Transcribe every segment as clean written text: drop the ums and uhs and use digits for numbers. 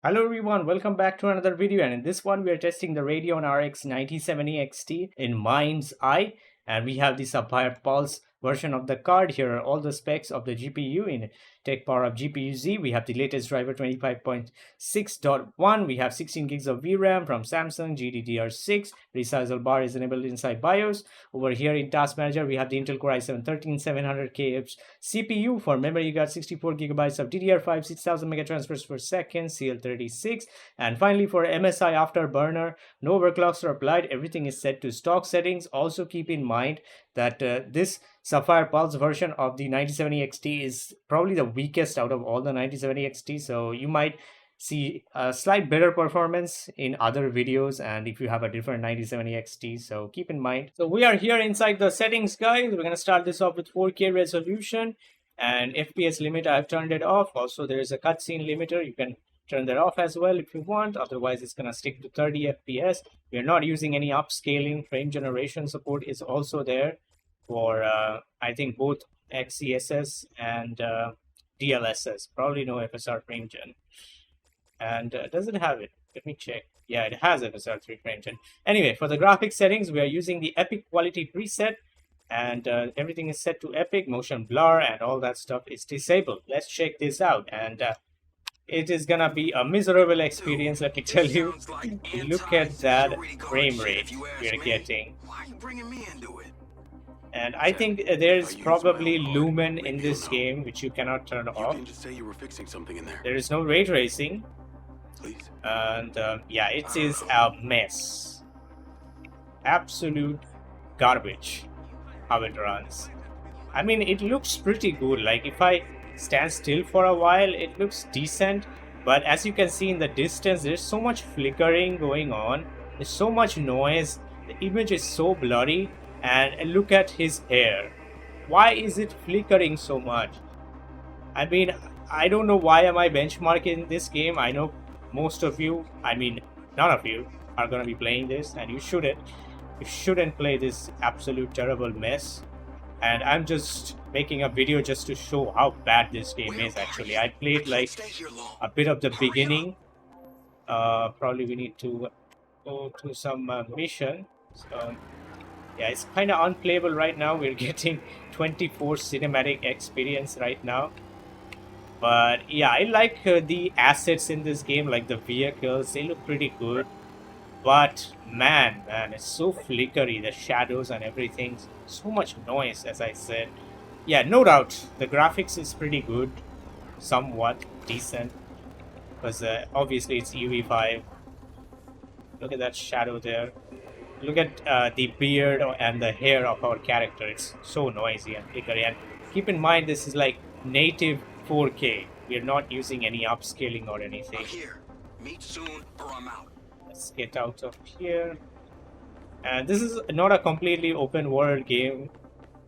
Hello everyone, welcome back to another video, and in this one we are testing the Radeon RX 9070 XT in MindsEye, and we have the Sapphire Pulse version of the card. Here are all the specs of the GPU in Tech Power of GPU Z. We have the latest driver 25.6.1. We have 16 gigs of VRAM from Samsung, GDDR6. Resizable bar is enabled inside BIOS. Over here in Task Manager, we have the Intel Core i7-13700K CPU. For memory, you got 64 gigabytes of DDR5, 6000 mega transfers per second, CL36. And finally, for MSI Afterburner, no overclocks are applied. Everything is set to stock settings. Also keep in mind that this Sapphire Pulse version of the 9070 XT is probably the weakest out of all the 9070 XT, so you might see a slight better performance in other videos and if you have a different 9070 XT, so keep in mind. So we are here inside the settings, guys. We're going to start this off with 4K resolution, and FPS limit I've turned it off. Also there is a cutscene limiter, you can turn that off as well if you want, otherwise it's going to stick to 30 FPS. We're not using any upscaling. Frame generation support is also there for I think both XeSS and DLSS. Probably no FSR frame gen. And does it have it? Let me check. Yeah, it has FSR3 frame gen. Anyway, for the graphics settings, we are using the Epic Qlty preset, and everything is set to Epic. Motion blur and all that stuff is disabled. Let's check this out, and it is gonna be a miserable experience, let me tell you. Look at that frame rate we are getting. And I think there's probably lumen in this game, which you cannot turn off. There is no ray tracing. And yeah, it is a mess. Absolute garbage how it runs. I mean, it looks pretty good. Like if I stand still for a while, it looks decent. But as you can see in the distance, there's so much flickering going on. There's so much noise. The image is so blurry. And look at his hair. Why is it flickering so much? I mean, I don't know why am I benchmarking this game. I know most of you, I mean none of you, are gonna be playing this, and you shouldn't. You shouldn't play this absolute terrible mess. And I'm just making a video just to show how bad this game is actually. I played like a bit of the beginning. Probably we need to go to some mission. So yeah, it's kind of unplayable right now. We're getting 24 cinematic experience right now. But yeah, I like the assets in this game, like the vehicles. They look pretty good. But man, it's so flickery, the shadows and everything. So much noise, as I said. Yeah, no doubt, the graphics is pretty good. Somewhat decent. Because obviously it's UE5. Look at that shadow there. Look at the beard and the hair of our character. It's so noisy and flickery. And keep in mind, this is like native 4K. We're not using any upscaling or anything. Here. Meet soon or I'm out. Let's get out of here. And this is not a completely open world game.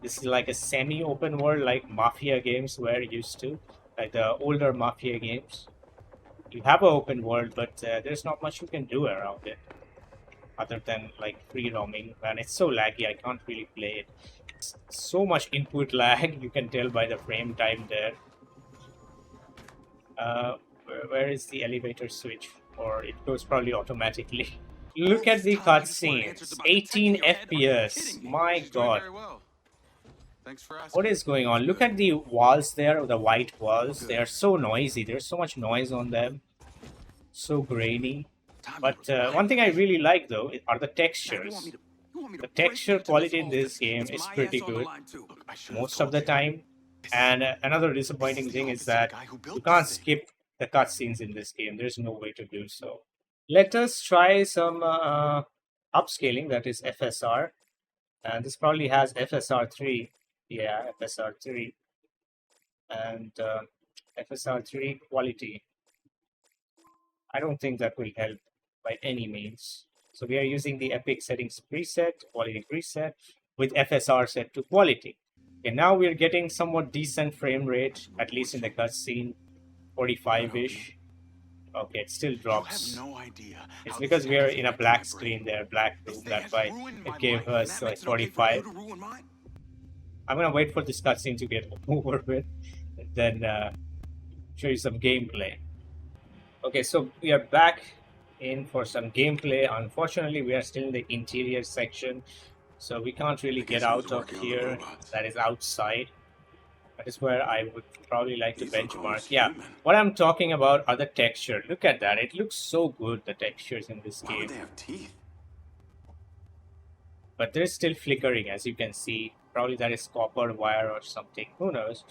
This is like a semi-open world, like Mafia games were used to. Like the older Mafia games. You have an open world, but there's not much you can do around it. Other than like free roaming, and it's so laggy, I can't really play it. It's so much input lag, you can tell by the frame time there. Where is the elevator switch? Or it goes probably automatically. Look at the cutscenes, 18 FPS, my god. What is going on? Look at the walls there, the white walls. They are so noisy, there's so much noise on them. So grainy. But one thing I really like though are the textures. The texture quality in this game is pretty good most of the time. And another disappointing thing is that you can't skip the cutscenes in this game. There's no way to do so. Let us try some upscaling, that is FSR. And this probably has FSR3. Yeah, FSR3. And FSR3 quality. I don't think that will help by any means. So we are using the Epic settings preset, quality preset, with FSR set to quality. Okay, now we're getting somewhat decent frame rate, at least in the cutscene, 45-ish. Okay, it still drops. It's because we're in a black screen there, black room, that's why it gave us like 45. I'm gonna wait for this cutscene to get over with, then show you some gameplay. Okay, so we are back in for some gameplay. Unfortunately, we are still in the interior section, so we can't really get out of here. That is outside. That is where I would probably like to benchmark. Yeah, what I'm talking about are the texture. Look at that. It looks so good, the textures in this game. Why would they have teeth? But there's still flickering, as you can see. Probably that is copper wire or something. Who knows?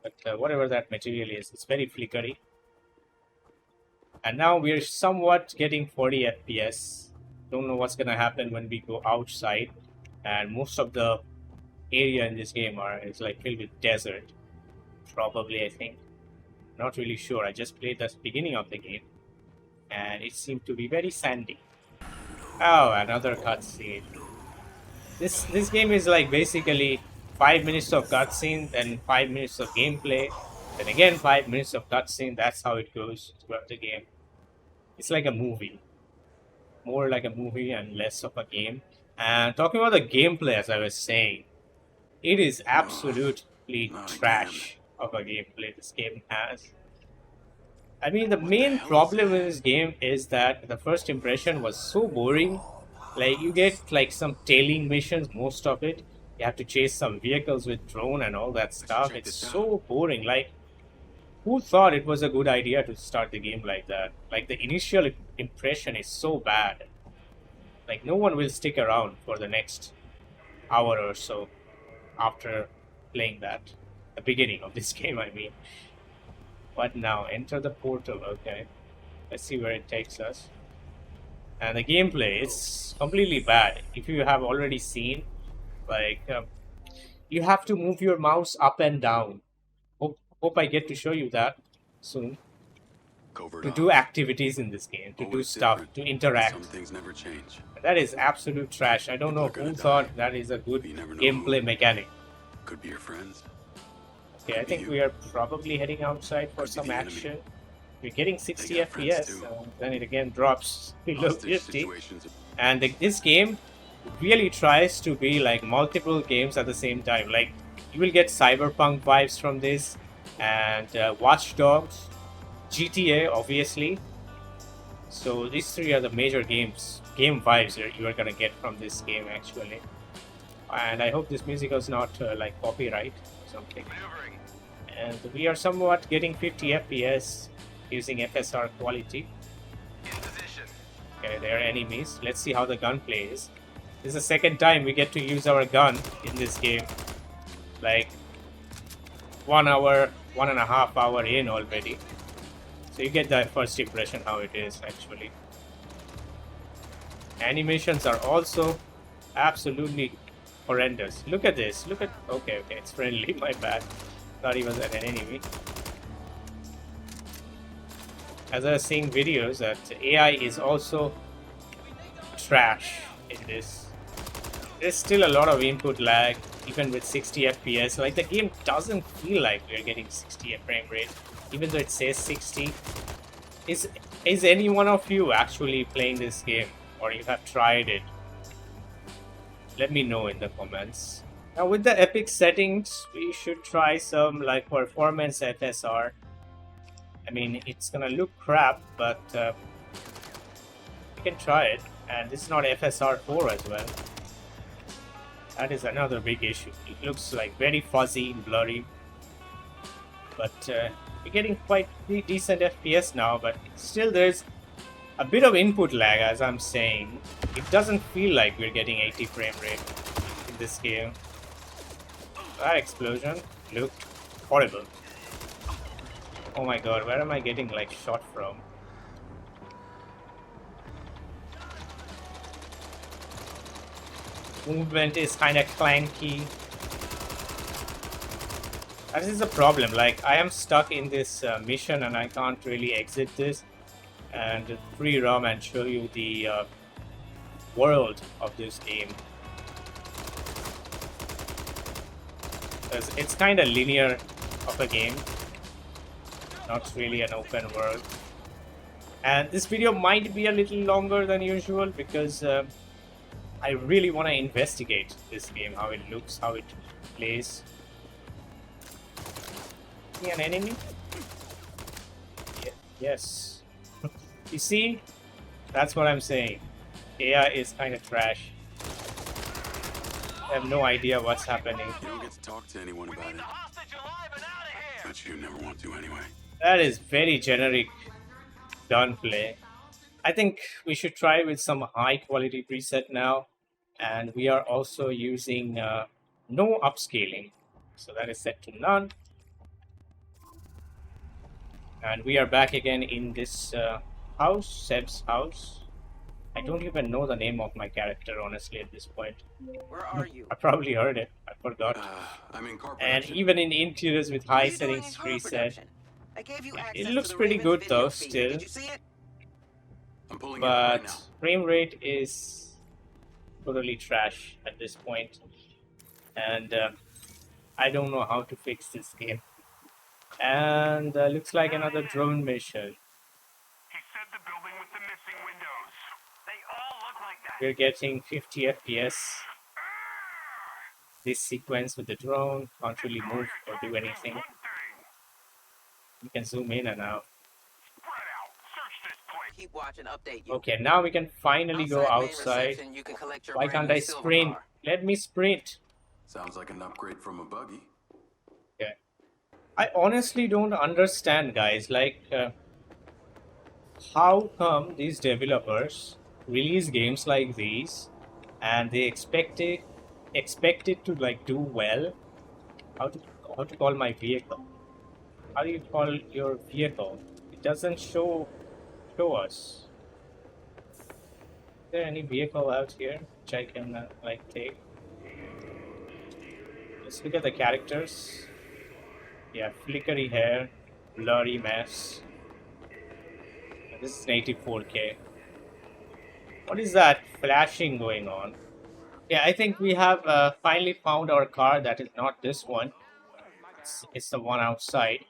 But whatever that material is, it's very flickery. And now we're somewhat getting 40 FPS. Don't know what's gonna happen when we go outside. And most of the area in this game is like filled with desert. Probably, I think. Not really sure. I just played the beginning of the game, and it seemed to be very sandy. Oh, another cutscene. This game is like basically 5 minutes of cutscene, then 5 minutes of gameplay, then again 5 minutes of cutscene. That's how it goes throughout the game. It's like a movie, more like a movie and less of a game. And talking about the gameplay, as I was saying, it is absolutely trash of a gameplay this game has. I mean, the main problem with this game is that the first impression was so boring. Like, you get like some tailing missions, most of it. You have to chase some vehicles with drone and all that stuff. It's so boring. Like, who thought it was a good idea to start the game like that? Like, the initial impression is so bad. Like, no one will stick around for the next hour or so after playing that. The beginning of this game, I mean. What now? Enter the portal. Okay. Let's see where it takes us. And the gameplay is completely bad. If you have already seen, like, you have to move your mouse up and down. Hope I get to show you that soon. To do activities in this game, to do stuff, to interact. Some things never change. That is absolute trash. I don't know who thought that is a good gameplay mechanic. Could be your friends. Okay, I think we are probably heading outside for some action. We're getting 60 FPS, then it again drops below 50. And this game really tries to be like multiple games at the same time. Like, you will get Cyberpunk vibes from this, and Watch Dogs, GTA, obviously. So these three are the major game vibes that you are gonna get from this game, actually. And I hope this music is not like copyright or something. And we are somewhat getting 50 FPS using FSR quality. Okay, there are enemies. Let's see how the gunplay is. This is the second time we get to use our gun in this game. Like 1 hour, 1.5 hour in already. So you get the first impression how it is actually. Animations are also absolutely horrendous. Look at this. Look at. Okay, it's friendly. My bad. Thought he was an enemy. As I was seeing videos, that AI is also trash in this. There's still a lot of input lag, even with 60 FPS. Like, the game doesn't feel like we're getting 60 frame rate, even though it says 60. Is any one of you actually playing this game, or you have tried it? Let me know in the comments. Now, with the epic settings, we should try some like performance FSR. I mean, it's gonna look crap, but we can try it. And this is not FSR 4 as well. That is another big issue. It looks like very fuzzy and blurry. But we're getting quite pretty decent FPS now, but still there's a bit of input lag, as I'm saying. It doesn't feel like we're getting 80 frame rate in this game. That explosion looked horrible. Oh my god, where am I getting like shot from? Movement is kind of clanky. That is the problem. Like, I am stuck in this mission and I can't really exit this and free roam and show you the world of this game. It's kind of linear of a game, not really an open world. And this video might be a little longer than usual because I really want to investigate this game, how it looks, how it plays. See an enemy? Yes. You see, that's what I'm saying. AI is kind of trash. I have no idea what's happening. You don't get to talk to anyone about it. But you never want to anyway. That is very generic gunplay. I think we should try with some high quality preset now. And we are also using no upscaling. So that is set to none. And we are back again in this house, Seb's house. I don't even know the name of my character, honestly, at this point. Where are you? I probably heard it. I forgot. I'm in car And production. even in interiors with What are high you doing settings in car preset, production? I gave you it access looks to the pretty Ravens good video though, feed. still. Did you see it? I'm pulling it up right But now. frame rate is totally trash at this point. And I don't know how to fix this game. And looks like another drone mission. He said the building with the missing windows. They all look like that. We're getting 50 FPS. This sequence with the drone can't really move or do anything. One thing. You can zoom in and out. Spread out. Search this place. Keep watching, update you. Okay, now we can finally go Main outside. reception, you can collect your Why brand can't new I silver sprint? car. Let me sprint. Sounds like an upgrade from a buggy. Okay. I honestly don't understand, guys. Like, how come these developers release games like these and they expect it to like do well? How to call my vehicle? How do you call your vehicle? It doesn't show us. Is there any vehicle out here which I can like take? Let's look at the characters. Yeah, flickery hair, blurry mess. This is native 4K. What is that flashing going on? Yeah, I think we have finally found our car. That is not this one. It's the one outside.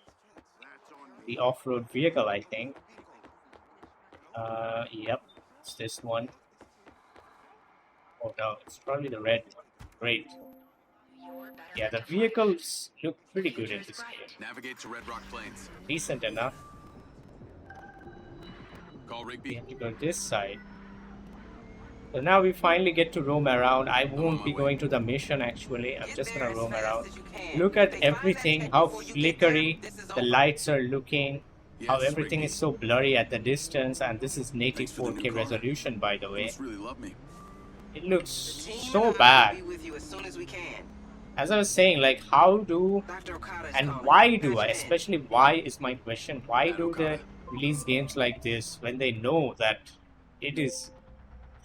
The off-road vehicle, I think. Yep, it's this one. Oh no, it's probably the red one. Great. Yeah, the vehicles look pretty good in this game. Navigate to Red Rock Plains. Decent enough. Call We Rigby. have to go this side. So now we finally get to roam around. I won't be going to the mission actually. I'm Get just there gonna as roam fast around. as you can. Look If at they find that everything, tech how before you get there, flickery this is the over. lights are looking, how Yes, everything Rigby. is so blurry at the distance, and this is native Thanks for the new 4K car. resolution, by the You way. must really love me. It The looks team so and I bad. will be with you as soon as we can. As I was saying, like, how do Dr. Okada is and calling. why do I, Patch it in. especially why is my question, why Bad do they Okada. release games like this when they know that it is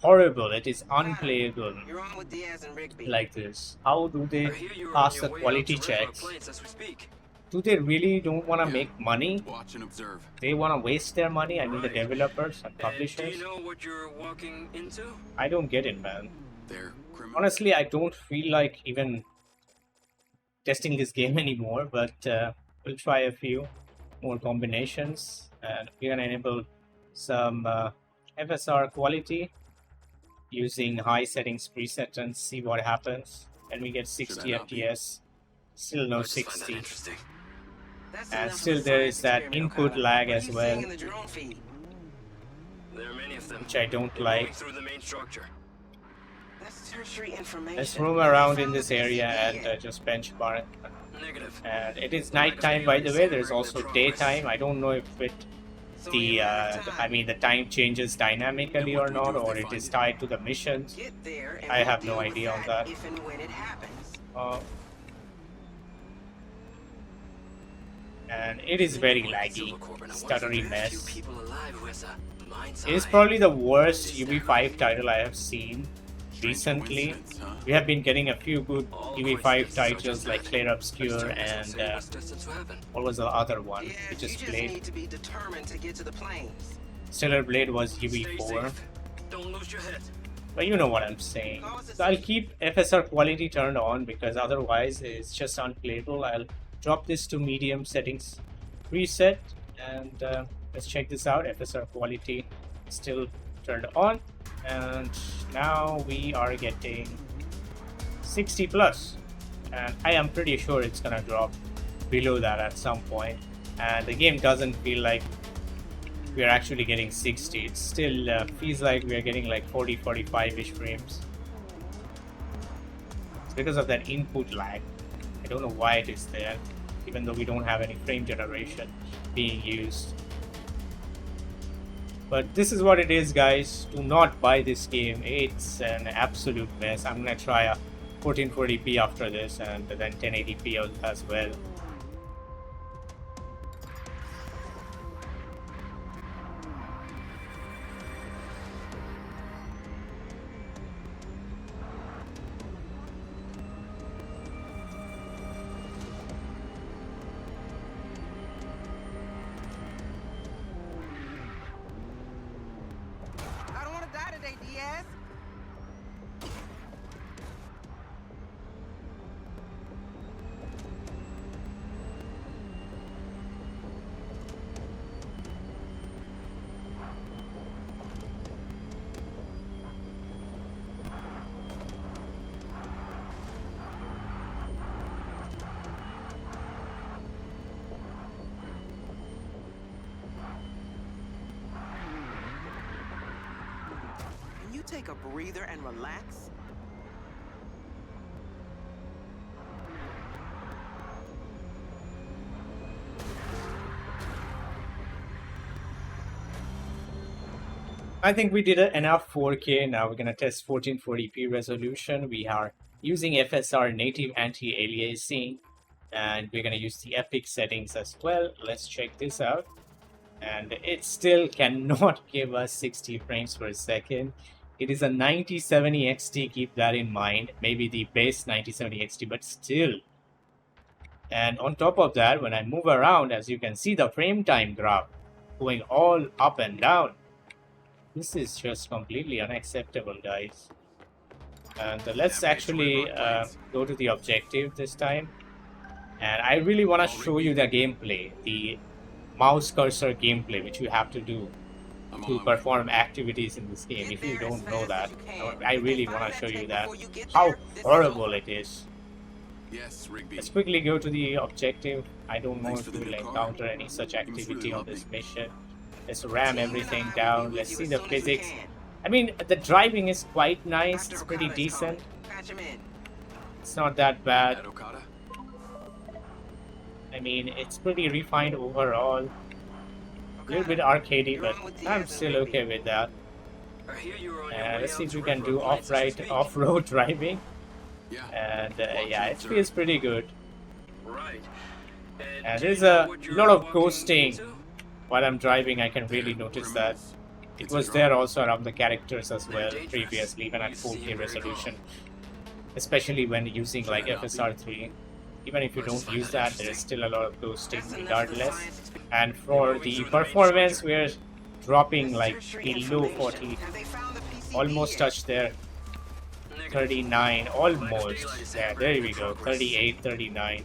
horrible, it is unplayable You're on with Diaz and Rigby. like this? How do they I hear you're pass on the your way quality out to Red Rock checks? Plains as we speak. Do they really don't want to Yeah. make money? Watch and observe. They want to waste their money? I mean, the Right. developers and And do publishers? you know what you're walking into? I don't get it, man. They're criminals. Honestly, I don't feel like even testing this game anymore, but we'll try a few more combinations and we're gonna enable some FSR quality using high settings preset and see what happens. And we get 60 not be? FPS, still no I just find that 60. interesting. That's And enough still of the there science is that experiment, input Okada. lag What are as you well. seeing in the drone feed? There are many of them. Which I don't They're like. moving through the main structure. That's tertiary information. Let's roam around in Found this the area PCB and yet. just benchmark. Negative. And it is nighttime, by the way. There's also daytime. I don't know if So the you run out of I mean the time changes dynamically And what or do we do not, if or they it find is it? tied to the missions. Get there and I we'll have no deal with idea on that. If and when it happens. And it is very laggy, Silver Corbin, I wonder if stuttery there are a few mess. people alive who has a mind's It is eye. probably the worst UB5 title I have seen recently. Coincidence, huh? We have been getting a few good All UB5 coincidences are titles just like that. Clear I Obscure just don't and say what's destined to happen. what was the other one Yeah, we you just just played? need to be determined to get to the plains. Stellar Blade was Stay UB4. safe. Don't lose your head. But you know what I'm saying. So I'll keep FSR quality turned on because otherwise it's just unplayable. I'll drop this to medium settings preset and let's check this out. FSR quality still turned on and now we are getting 60 plus and I am pretty sure it's gonna drop below that at some point, and the game doesn't feel like we are actually getting 60. It still feels like we are getting like 40, 45-ish frames. It's because of that input lag. I don't know why it is there, even though we don't have any frame generation being used. But this is what it is, guys. Do not buy this game. It's an absolute mess. I'm gonna try a 1440p after this, and then 1080p as well. I don't want to die today, Diaz. Can you take a breather and relax? I think we did enough 4K. Now we're gonna test 1440p resolution. We are using FSR native anti-aliasing, and we're gonna use the epic settings as well. Let's check this out. And it still cannot give us 60 frames per second. It is a 9070 XT, keep that in mind. Maybe the base 9070 XT, but still. And on top of that, when I move around, as you can see, the frame time graph going all up and down. This is just completely unacceptable, guys. And let's actually go to the objective this time. And I really want to show you the gameplay, the mouse cursor gameplay, which you have to do to perform activities in this game. If you don't know that, I really want to show you that, how horrible it is. Yes, Rigby. Let's quickly go to the objective. I don't know if we will encounter any such activity on this mission. Let's ram everything down. Let's see the physics. I mean, the driving is quite nice. It's pretty decent. Patch him in. It's not that bad. At Okada? I mean, it's pretty refined overall. A little bit arcadey, but I'm still okay with that. I hear you were on your way Let's see out if we to can do off-road driving. Yeah. And yeah, it feels pretty good. Right. And do you there's know a what you're lot of walking ghosting. into? While I'm driving, I can really notice that. It was there also around the characters as well previously, even at 4K resolution. Especially when using like FSR3. Even if you don't use that, there is still a lot of ghosting regardless. And for the performance, we're dropping like below 40. Have they found the PCB Almost yet? touched there. 39, almost. Yeah, there we go. 38, 39.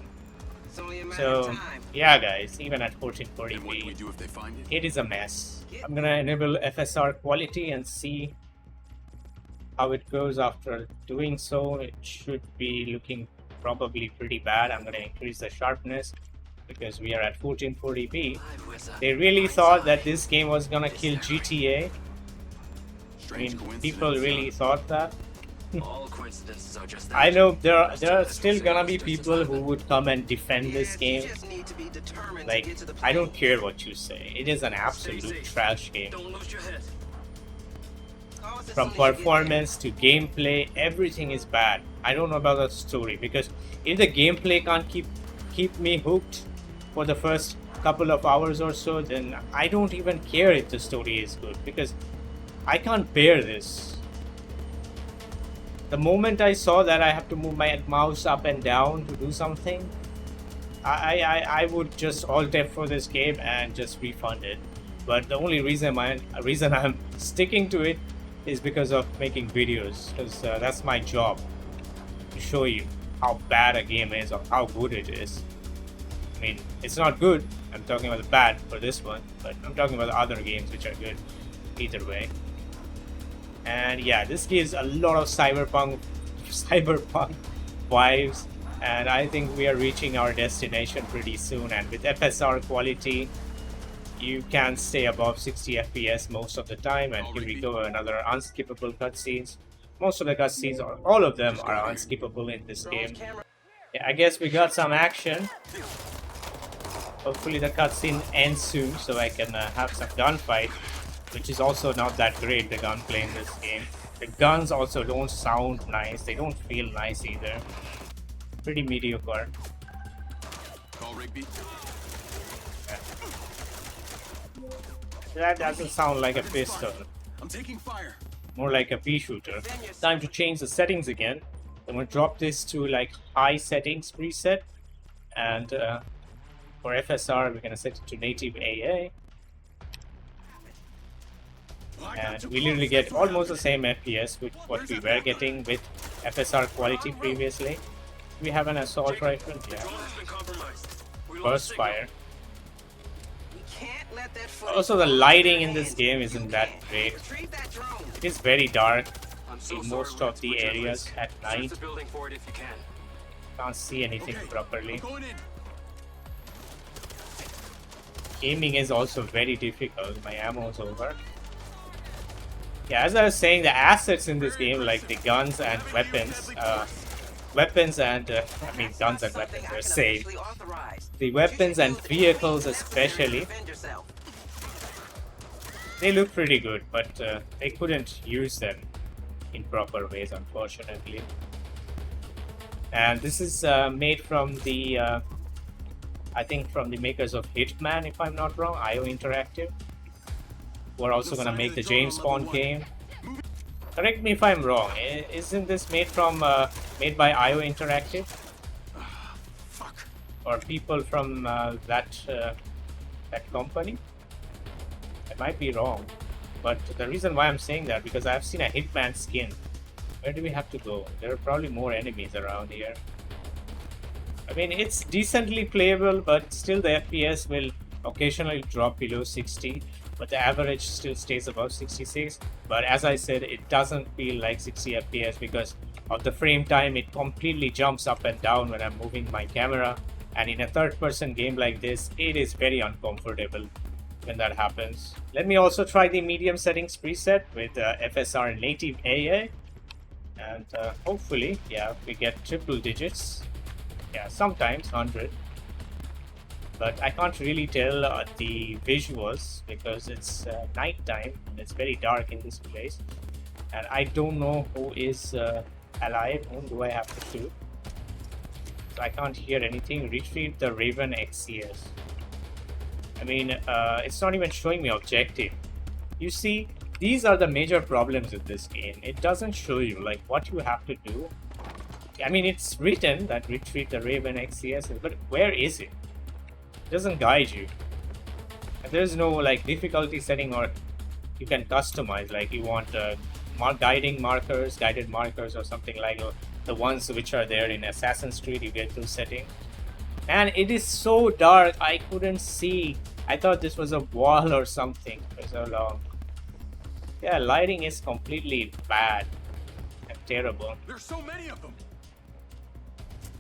It's only a matter of So, time. yeah guys, even at And what do we 1440p, do if they find it? it is a mess. I'm gonna enable FSR quality and see how it goes after doing so. It should be looking probably pretty bad. I'm gonna increase the sharpness because we are at 1440p. They really thought that this game was gonna kill GTA. I Strange mean, coincidence, people really huh? thought that. All coincidences are just that. I know there are still gonna be people who would come and defend this game. You just need to be determined to Like, get to the I don't planes. care what you say. It is an Stay absolute safe. trash game. Don't lose your head. Call us as From soon as you get performance to gameplay, everything is bad. I don't know about the story, because if the gameplay can't keep me hooked for the first couple of hours or so, then I don't even care if the story is good, because I can't bear this. The moment I saw that I have to move my mouse up and down to do something, I would just alt F for this game and just refund it. But the only reason I'm sticking to it is because of making videos, because that's my job, to show you how bad a game is or how good it is. I mean, it's not good. I'm talking about the bad for this one, but I'm talking about the other games which are good either way. And yeah, this gives a lot of cyberpunk vibes, and I think we are reaching our destination pretty soon. And with FSR quality, you can stay above 60 FPS most of the time. And here we go, another unskippable cutscenes. Most of the cutscenes, or all of them, are unskippable in this game. Yeah, I guess we got some action. Hopefully the cutscene ends soon so I can have some gunfight, which is also not that great, the gunplay in this game. The guns also don't sound nice, they don't feel nice either. Pretty mediocre. Yeah. That doesn't sound like a pistol. I'm taking fire. More like a pea shooter. Time to change the settings again. I'm gonna drop this to like high settings preset, and for FSR we're gonna set it to native AA, and we literally get almost the same FPS with what we were getting with FSR Qlty previously. We have an assault rifle, yeah. Burst fire. Also, the lighting in this game isn't that great. It is very dark in most of the areas at night. Can't see anything properly. Aiming is also very difficult. My ammo is over. Yeah, as I was saying, the assets in this game, like the guns and weapons, guns and weapons are safe. The weapons and vehicles especially, they look pretty good, but they couldn't use them in proper ways, unfortunately. And this is made from the, I think from the makers of Hitman, if I'm not wrong, IO Interactive. We're also gonna make the James Bond game. Correct me if I'm wrong. Isn't this made by IO Interactive? Or people from that company? I might be wrong, but the reason why I'm saying that because I've seen a Hitman skin. Where do we have to go? There are probably more enemies around here. I mean, it's decently playable, but still the FPS will occasionally drop below 60. But the average still stays above 66. But as I said, it doesn't feel like 60 FPS because of the frame time. It completely jumps up and down when I'm moving my camera. And in a third-person game like this, it is very uncomfortable when that happens. Let me also try the medium settings preset with FSR native AA. And hopefully, yeah, we get triple digits. Yeah, sometimes 100. But I can't really tell the visuals because it's nighttime and it's very dark in this place. And I don't know who is alive, whom do I have to shoot. So I can't hear anything. Retrieve the Raven XCS. I mean, it's not even showing me objective. You see, these are the major problems with this game. It doesn't show you like what you have to do. I mean, it's written that retrieve the Raven XCS, but where is it? It doesn't guide you. And there's no like difficulty setting or you can customize. Like you want guided markers or something like the ones which are there in Assassin's Creed. You get those settings. And it is so dark, I couldn't see. I thought this was a wall or something for so long. Yeah, lighting is completely bad and terrible. There's so many of them.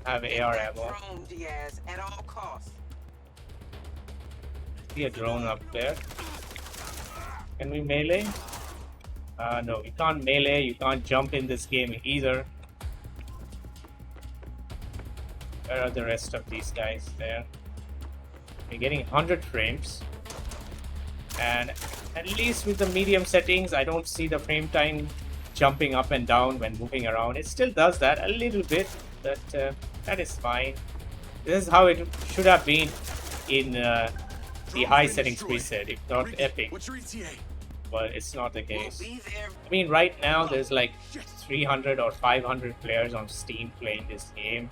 I have AR ammo. At all costs. See a drone up there. Can we melee? No, you can't melee. You can't jump in this game either. Where are the rest of these guys there? We're getting 100 frames. And at least with the medium settings, I don't see the frame time jumping up and down when moving around. It still does that a little bit, but that is fine. This is how it should have been in the high settings preset, if not epic. But it's not the case. I mean, right now there's like 300 or 500 players on Steam playing this game.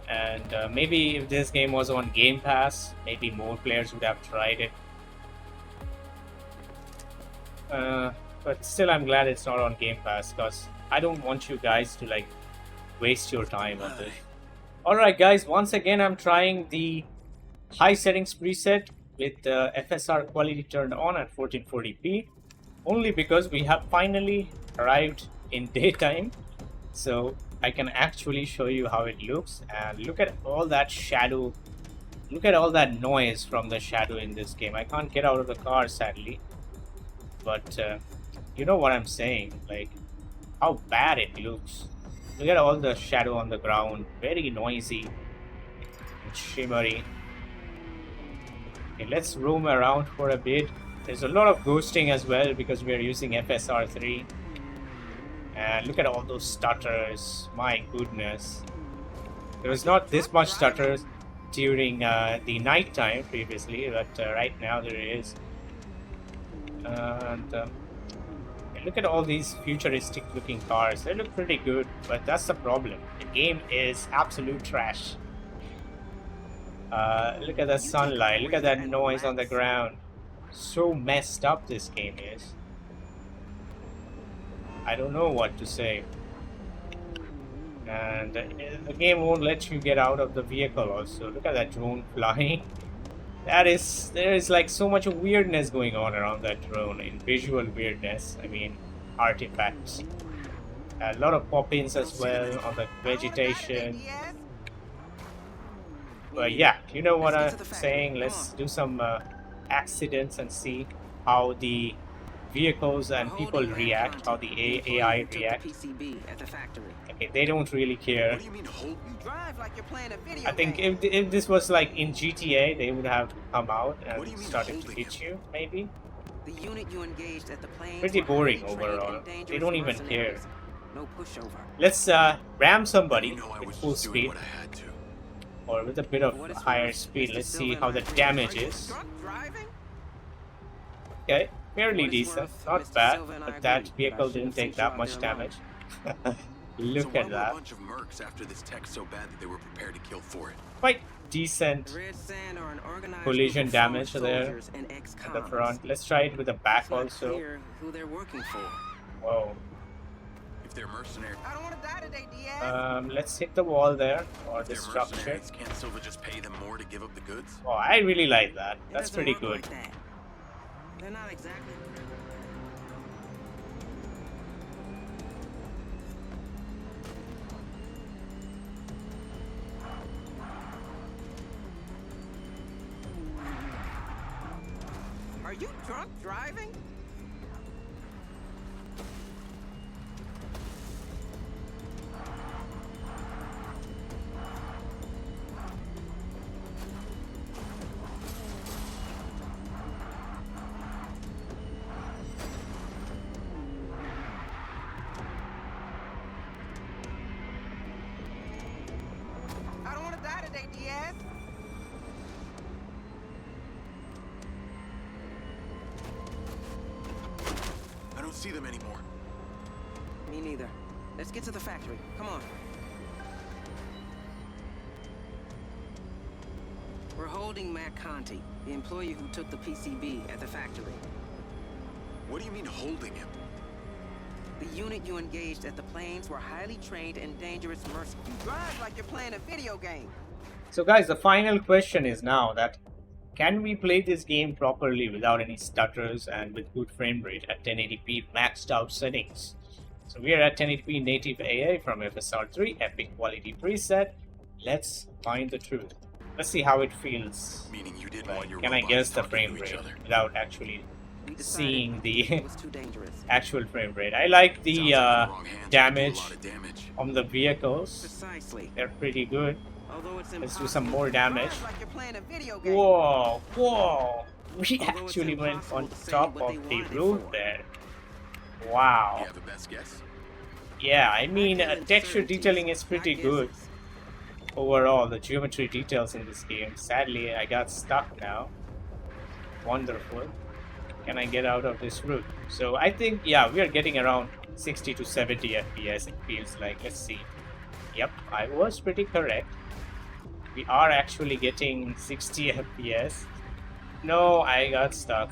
And maybe if this game was on Game Pass, maybe more players would have tried it. But still, I'm glad it's not on Game Pass because I don't want you guys to like waste your time on this. Alright guys, once again I'm trying the high settings preset with FSR Qlty turned on at 1440p only because we have finally arrived in daytime, so I can actually show you how it looks. And look at all that shadow Look at all that noise from the shadow in this game. I can't get out of the car, sadly. But you know what I'm saying. Like, how bad it looks. Look at all the shadow on the ground. Very noisy and shimmery. Okay, let's roam around for a bit. There's a lot of ghosting as well because we are using FSR3. And look at all those stutters. My goodness. There was not this much stutters during the night time previously, but right now there is. And look at all these futuristic looking cars. They look pretty good, but that's the problem. The game is absolute trash. Look at the sunlight. Look at that noise on the ground. So messed up this game is. I don't know what to say. And the game won't let you get out of the vehicle also. Look at that drone flying. There is like so much weirdness going on around that drone, in visual weirdness. I mean, artifacts. A lot of pop-ins as well on the vegetation. But yeah, you know what I'm saying. Let's do some accidents and see how the vehicles and people react, how the AI react. Okay, they don't really care. I think if this was like in GTA, they would have come out and started to hit you, maybe. Pretty boring overall. They don't even care. Let's ram somebody with full speed. Or with a bit of higher speed. Let's see how the damage is. Okay, fairly decent. Not bad, but that vehicle didn't take that much damage. Look at that. Quite decent collision damage there at the front. Let's try it with the back also. Whoa. Let's hit the wall there, or the structure. Oh, I really like that. That's pretty good. They're not exactly. Are you drunk driving? I don't see them anymore. Me neither. Let's get to the factory. Come on. We're holding Matt Qlty, the employee who took the PCB at the factory. What do you mean holding him? The unit you engaged at the planes were highly trained and dangerous mercenaries. You drive like you're playing a video game. So guys, the final question is now that can we play this game properly without any stutters and with good frame rate at 1080p maxed out settings? So we are at 1080p native AA from FSR3 epic quality preset. Let's find the truth. Let's see how it feels. Meaning you didn't want your Can I robots guess the talking frame to each rate other. without actually seeing the It was too dangerous. actual frame rate? I like the Sounds like the wrong hands would do a damage lot of damage. on the vehicles. Precisely. They're pretty good. Although it's Let's do some more impossible to damage. drive like you're playing a video game. Whoa, whoa! We Although it's actually went impossible on to say top what of they the wanted it roof for. there. You Wow. have a best guess? Yeah, I mean, I feel texture uncertainties, detailing is not pretty good. guesses. Overall, the geometry details in this game. Sadly, I got stuck now. Wonderful. Can I get out of this route? So I think, yeah, we are getting around 60 to 70 FPS, it feels like. Let's see. Yep, I was pretty correct. We are actually getting 60 FPS. No, I got stuck.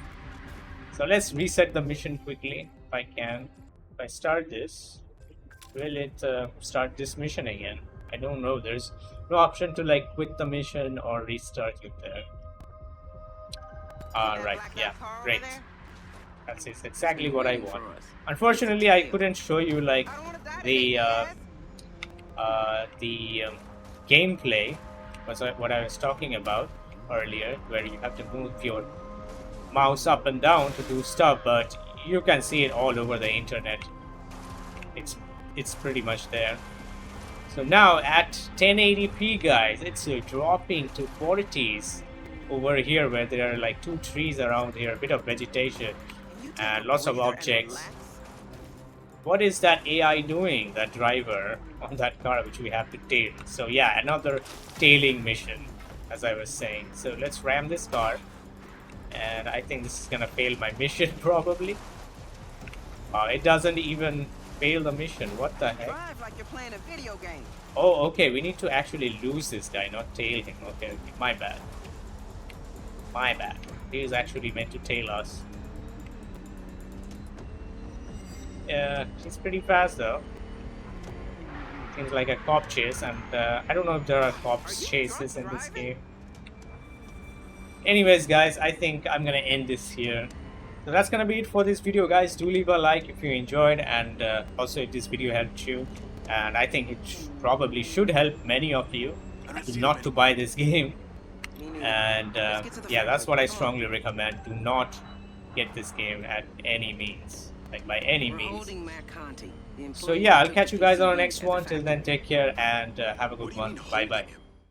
So let's reset the mission quickly, if I can. If I start this, will it start this mission again? I don't know. There's no option to like quit the mission or restart it there. Right, yeah, great. That's exactly what I want. Unfortunately, I couldn't show you like the gameplay. Was what I was talking about. earlier, where you have to move your mouse up and down to do stuff, but you can see it all over the internet. It's pretty much there. So now at 1080p, guys, it's dropping to 40s over here, where there are like 2 trees around here, a bit of vegetation, and lots of objects. What is that AI doing, that driver on that car, which we have to tail? So yeah, another tailing mission, as I was saying. So let's ram this car, and I think this is gonna fail my mission probably. It doesn't even fail the mission. What the heck? Drive like you're playing a video game. Oh, okay, we need to actually lose this guy, not tail him. Okay, my bad. My bad. He is actually meant to tail us. Yeah, he's pretty fast though. Seems like a cop chase, and I don't know if there are cops chases in this game. Anyways, guys, I think I'm gonna end this here. So that's gonna be it for this video, guys. Do leave a like if you enjoyed, and also if this video helped you. And I think it probably should help many of you not to buy this game. And yeah, that's what I strongly recommend. Do not get this game at any means, like by any means. So yeah, I'll catch you guys on the next one. Till then, take care and have a good one. Bye bye.